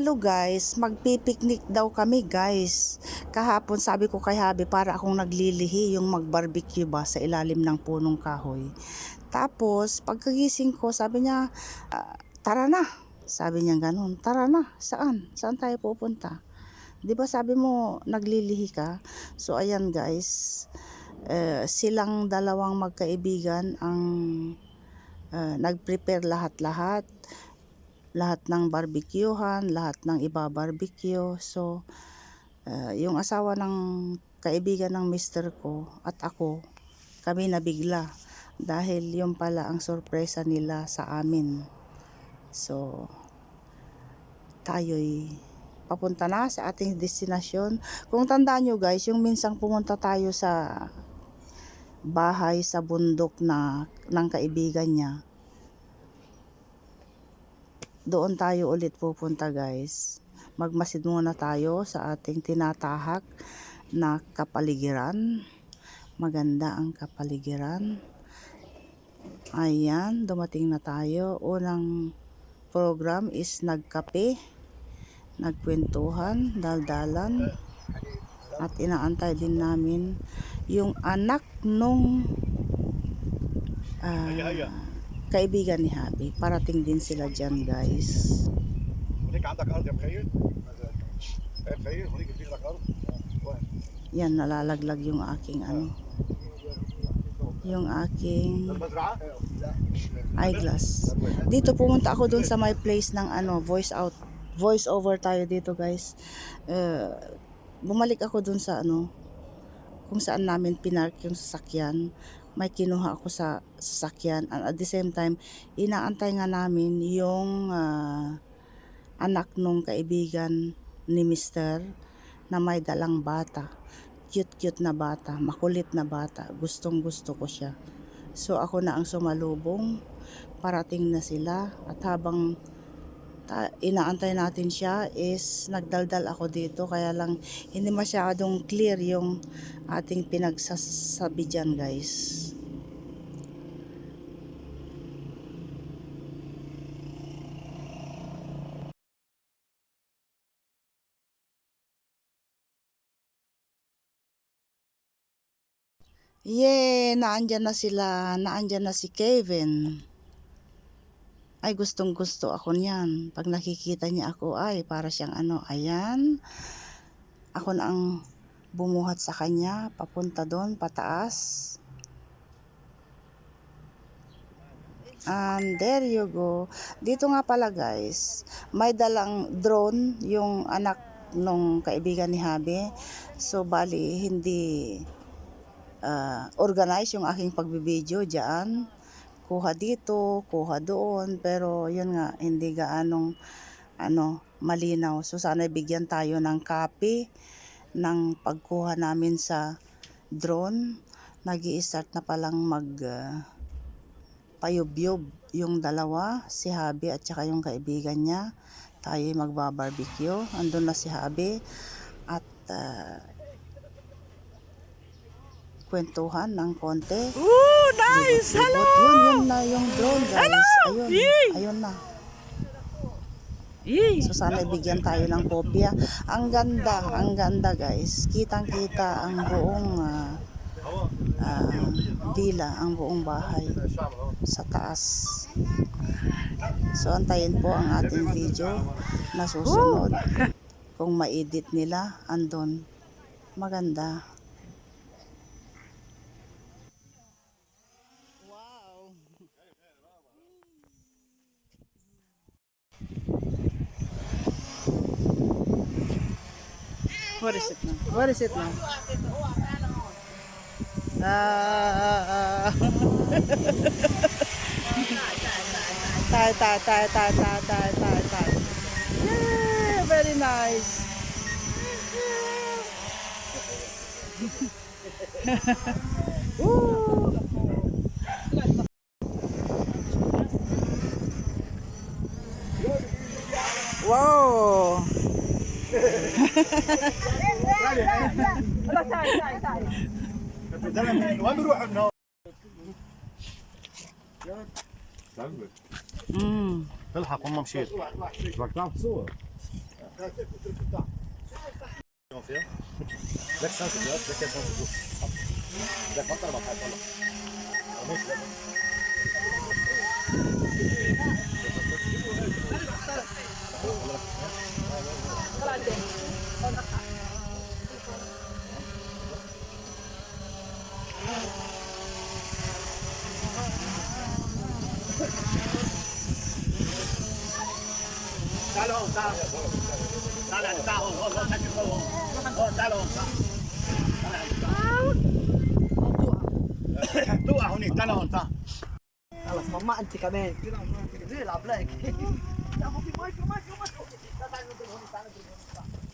Lalo guys, magpipiknik daw kami guys. Kahapon sabi ko kay Habi para akong naglilihi yung mag-barbecue ba sa ilalim ng punong kahoy. Tapos pagkagising ko sabi niya, tara na. Sabi niya ganun, tara na. Saan? Saan tayo pupunta? 'Di ba sabi mo naglilihi ka? So ayan guys, silang dalawang magkaibigan ang nag-prepare lahat-lahat ng barbecuehan, lahat ng iba-barbecue. So, yung asawa ng kaibigan ng mister ko at ako, kami nabigla dahil yung pala ang sorpresa nila sa amin. So, tayo'y papunta na sa ating destinasyon. Kung tandaan nyo guys, yung minsang pumunta tayo sa bahay sa bundok na ng kaibigan niya, doon tayo ulit pupunta guys. Magmasid muna tayo sa ating tinatahak na kapaligiran. Maganda ang kapaligiran. Ayan, dumating na tayo. Unang program is nagkape, nagkwentuhan, daldalan, at inaantay din namin yung anak nung kaibigan ni Habi. Parating din sila dyan guys. Yan, nalalaglag yung aking yung aking eyeglass. Dito pumunta ako dun sa my place ng voice over tayo dito guys. Bumalik ako dun sa kung saan namin pinark yung sasakyan. May kinuha ako sa sasakyan, and at the same time inaantay nga namin yung anak nung kaibigan ni mister na may dalang bata. Cute na bata, makulit na bata, gustong gusto ko siya. So ako na ang sumalubong, parating na sila, at habang inaantay natin siya is nagdaldal ako dito, kaya lang hindi masyadong clear yung ating pinagsasabi dyan guys. Naandyan na sila, naandyan na si Kevin. Ay, gustong gusto ako niyan. Pag nakikita niya ako, ay para siyang ayan. Ako na ang bumuhat sa kanya, papunta doon, pataas. And there you go. Dito nga pala guys, may dalang drone yung anak nung kaibigan ni Habi. So bali, hindi organize yung aking pagbibideo dyan. Kuha dito, kuha doon, pero yun nga, hindi gaanong malinaw. So sana bigyan tayo ng copy ng pagkuha namin sa drone. Nag-i-start na palang payubyub yung dalawa, si Habi at saka yung kaibigan niya. Tayo magbabarbecue. Andun na si Habi at kwentuhan ng konti. Ooh, nice! Libot, Hello! Yun na yung drone guys. Hello! Ayun na. So sana bigyan tayo ng kopya. Ang ganda guys. Kitang-kita ang buong villa, ang buong bahay sa taas. So antayin po ang ating video na susunod. Kung ma-edit nila, andon. Maganda. Wow. What is it now? What is it now? Tai. Yeah, very nice. Wow. وين بروح ابنه؟ تلحق هم مشيت. بدك تعرف تصور؟ فيها لك سانس دلوقتي لك سانس دلوقتي لك بطل ما حد طلع تعالوا هون تعالوا تعالوا تعالوا هون هون تعالوا هون توقع هونيك تعالوا هون تعال خلص ماما انت كمان كده العب لك لا ما في ماي في ماي في ماي لا تعال نضرب هون تعال نضرب هون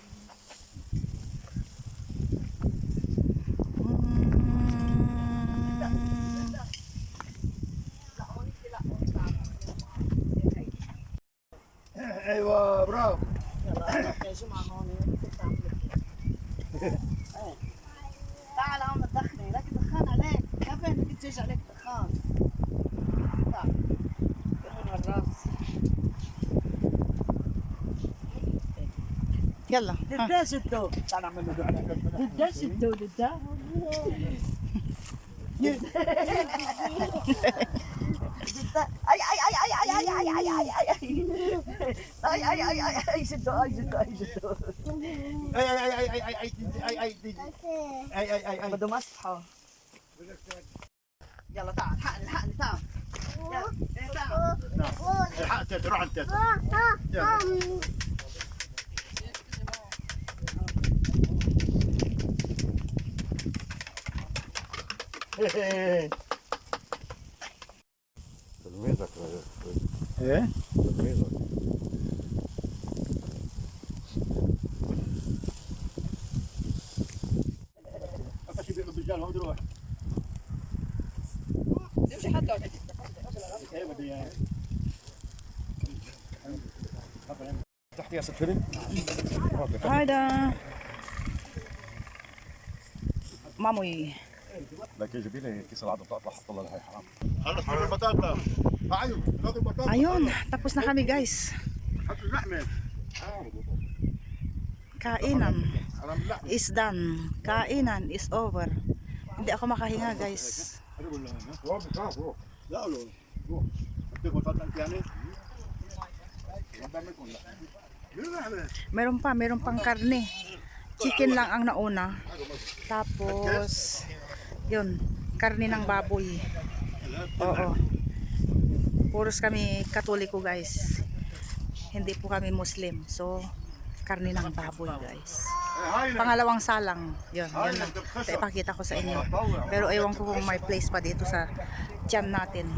ايوه برافو يلا يا جماعه هون تعال عم تدخني لك دخان عليك كيف بدك تجي عليك دخان تعال كمان الراس يلا ها. قديش الدو تعال نعمل له دعاء قديش الدو ده اي اي اي اي اي اي اي اي اي اي اي اي اي شدوا اي شدوا اي شدوا اي بده مسحه يلا تعال الحقني الحقني تعال يلا إيه، تعال الحق تيتا روح عند تيتا تلميذك ايه؟ تلميذك شو بيقول الرجال هون روح امشي حتى ايه بدي اياه تحت يا ست فيلم هذا ماموي لكن جيبي لي كيس العظم تطلع حط لها هاي حرام خلص حط البطاطا ايوه خذ البطاطا ayun tapos na kami guys حط اللحمه kainan حرام اللحمه is done kainan is over hindi ako makahinga guys لا لا روح حط البطاطا انت يعني meron pang karne chicken lang ang nauna tapos yun karne ng baboy oo puros kami katoliko guys hindi po kami muslim so karne ng baboy guys pangalawang salang yun lang ito ipakita ko sa inyo pero ewan ko kung may place pa dito sa tiyan natin